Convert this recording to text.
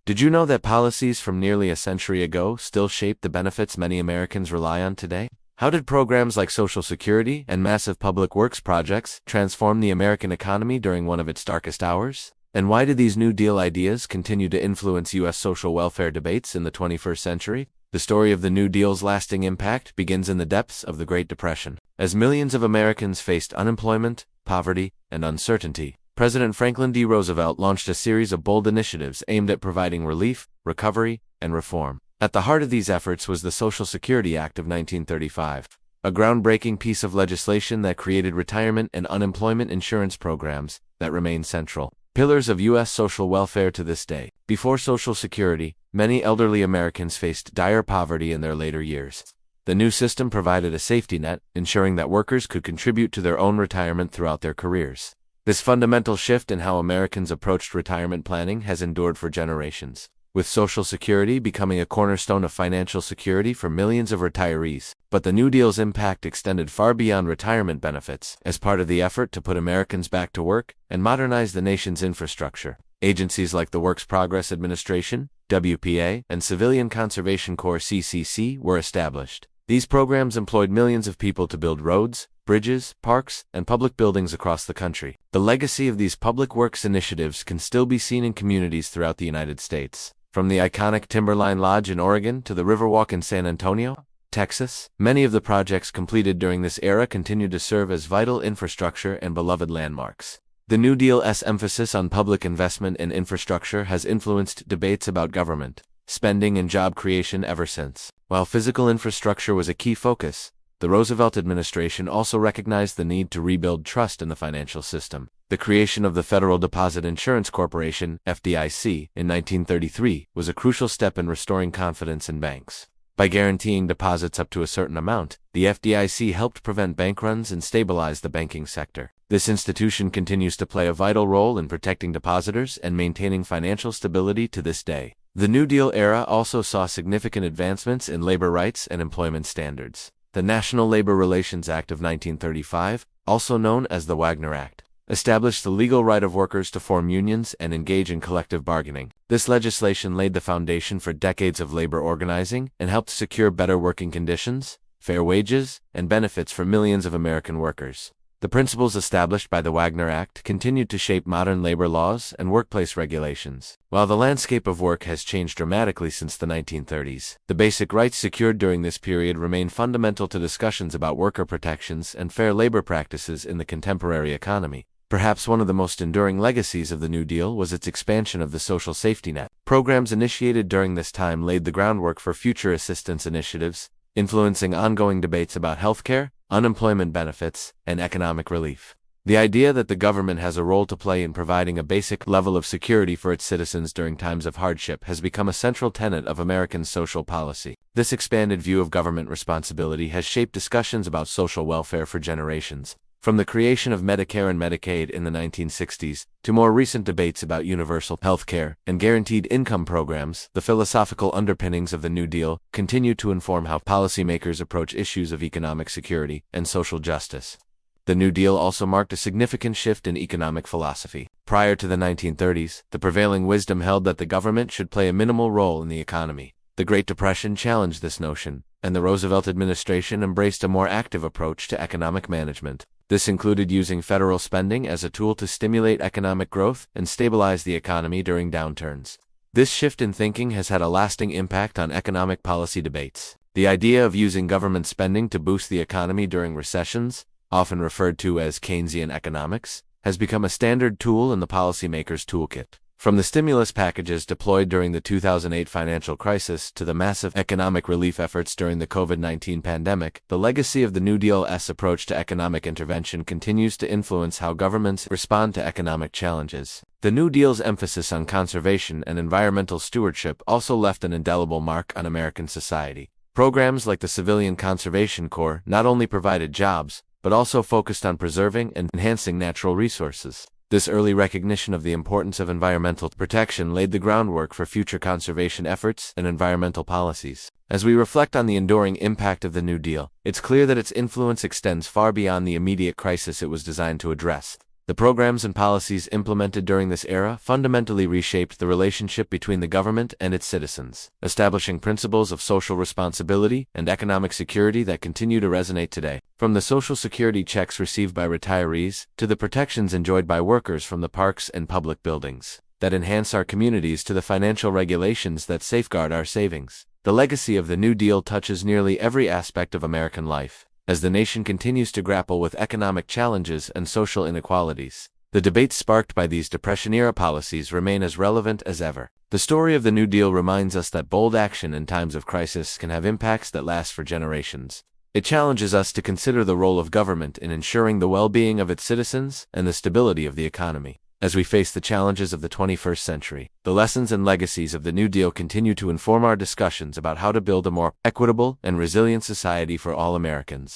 Did you know that policies from nearly a century ago still shape the benefits many Americans rely on today? How did programs like Social Security and massive public works projects transform the American economy during one of its darkest hours? And why did these New Deal ideas continue to influence U.S. social welfare debates in the 21st century? The story of the New Deal's lasting impact begins in the depths of the Great Depression. As millions of Americans faced unemployment, poverty, and uncertainty, President Franklin D. Roosevelt launched a series of bold initiatives aimed at providing relief, recovery, and reform. At the heart of these efforts was the Social Security Act of 1935, a groundbreaking piece of legislation that created retirement and unemployment insurance programs that remain central pillars of U.S. social welfare to this day. Before Social Security, many elderly Americans faced dire poverty in their later years. The new system provided a safety net, ensuring that workers could contribute to their own retirement throughout their careers. This fundamental shift in how Americans approached retirement planning has endured for generations, with Social Security becoming a cornerstone of financial security for millions of retirees. But the New Deal's impact extended far beyond retirement benefits. As part of the effort to put Americans back to work and modernize the nation's infrastructure, agencies like the Works Progress Administration, WPA, and Civilian Conservation Corps (CCC) were established. These programs employed millions of people to build roads, bridges, parks, and public buildings across the country. The legacy of these public works initiatives can still be seen in communities throughout the United States. From the iconic Timberline Lodge in Oregon to the Riverwalk in San Antonio, Texas, many of the projects completed during this era continue to serve as vital infrastructure and beloved landmarks. The New Deal's emphasis on public investment in infrastructure has influenced debates about government spending and job creation ever since. While physical infrastructure was a key focus, the Roosevelt administration also recognized the need to rebuild trust in the financial system. The creation of the Federal Deposit Insurance Corporation, FDIC, in 1933 was a crucial step in restoring confidence in banks. By guaranteeing deposits up to a certain amount, the FDIC helped prevent bank runs and stabilize the banking sector. This institution continues to play a vital role in protecting depositors and maintaining financial stability to this day. The New Deal era also saw significant advancements in labor rights and employment standards. The National Labor Relations Act of 1935, also known as the Wagner Act, established the legal right of workers to form unions and engage in collective bargaining. This legislation laid the foundation for decades of labor organizing and helped secure better working conditions, fair wages, and benefits for millions of American workers. The principles established by the Wagner Act continued to shape modern labor laws and workplace regulations. While the landscape of work has changed dramatically since the 1930s, the basic rights secured during this period remain fundamental to discussions about worker protections and fair labor practices in the contemporary economy. Perhaps one of the most enduring legacies of the New Deal was its expansion of the social safety net. Programs initiated during this time laid the groundwork for future assistance initiatives, influencing ongoing debates about healthcare, unemployment benefits, and economic relief. The idea that the government has a role to play in providing a basic level of security for its citizens during times of hardship has become a central tenet of American social policy. This expanded view of government responsibility has shaped discussions about social welfare for generations. From the creation of Medicare and Medicaid in the 1960s to more recent debates about universal health care and guaranteed income programs, the philosophical underpinnings of the New Deal continue to inform how policymakers approach issues of economic security and social justice. The New Deal also marked a significant shift in economic philosophy. Prior to the 1930s, the prevailing wisdom held that the government should play a minimal role in the economy. The Great Depression challenged this notion, and the Roosevelt administration embraced a more active approach to economic management. This included using federal spending as a tool to stimulate economic growth and stabilize the economy during downturns. This shift in thinking has had a lasting impact on economic policy debates. The idea of using government spending to boost the economy during recessions, often referred to as Keynesian economics, has become a standard tool in the policymaker's toolkit. From the stimulus packages deployed during the 2008 financial crisis to the massive economic relief efforts during the COVID-19 pandemic, the legacy of the New Deal's approach to economic intervention continues to influence how governments respond to economic challenges. The New Deal's emphasis on conservation and environmental stewardship also left an indelible mark on American society. Programs like the Civilian Conservation Corps not only provided jobs, but also focused on preserving and enhancing natural resources. This early recognition of the importance of environmental protection laid the groundwork for future conservation efforts and environmental policies. As we reflect on the enduring impact of the New Deal, it's clear that its influence extends far beyond the immediate crisis it was designed to address. The programs and policies implemented during this era fundamentally reshaped the relationship between the government and its citizens, establishing principles of social responsibility and economic security that continue to resonate today. From the Social Security checks received by retirees to the protections enjoyed by workers from the parks and public buildings that enhance our communities to the financial regulations that safeguard our savings, the legacy of the New Deal touches nearly every aspect of American life. As the nation continues to grapple with economic challenges and social inequalities, the debates sparked by these Depression-era policies remain as relevant as ever. The story of the New Deal reminds us that bold action in times of crisis can have impacts that last for generations. It challenges us to consider the role of government in ensuring the well-being of its citizens and the stability of the economy. As we face the challenges of the 21st century, the lessons and legacies of the New Deal continue to inform our discussions about how to build a more equitable and resilient society for all Americans.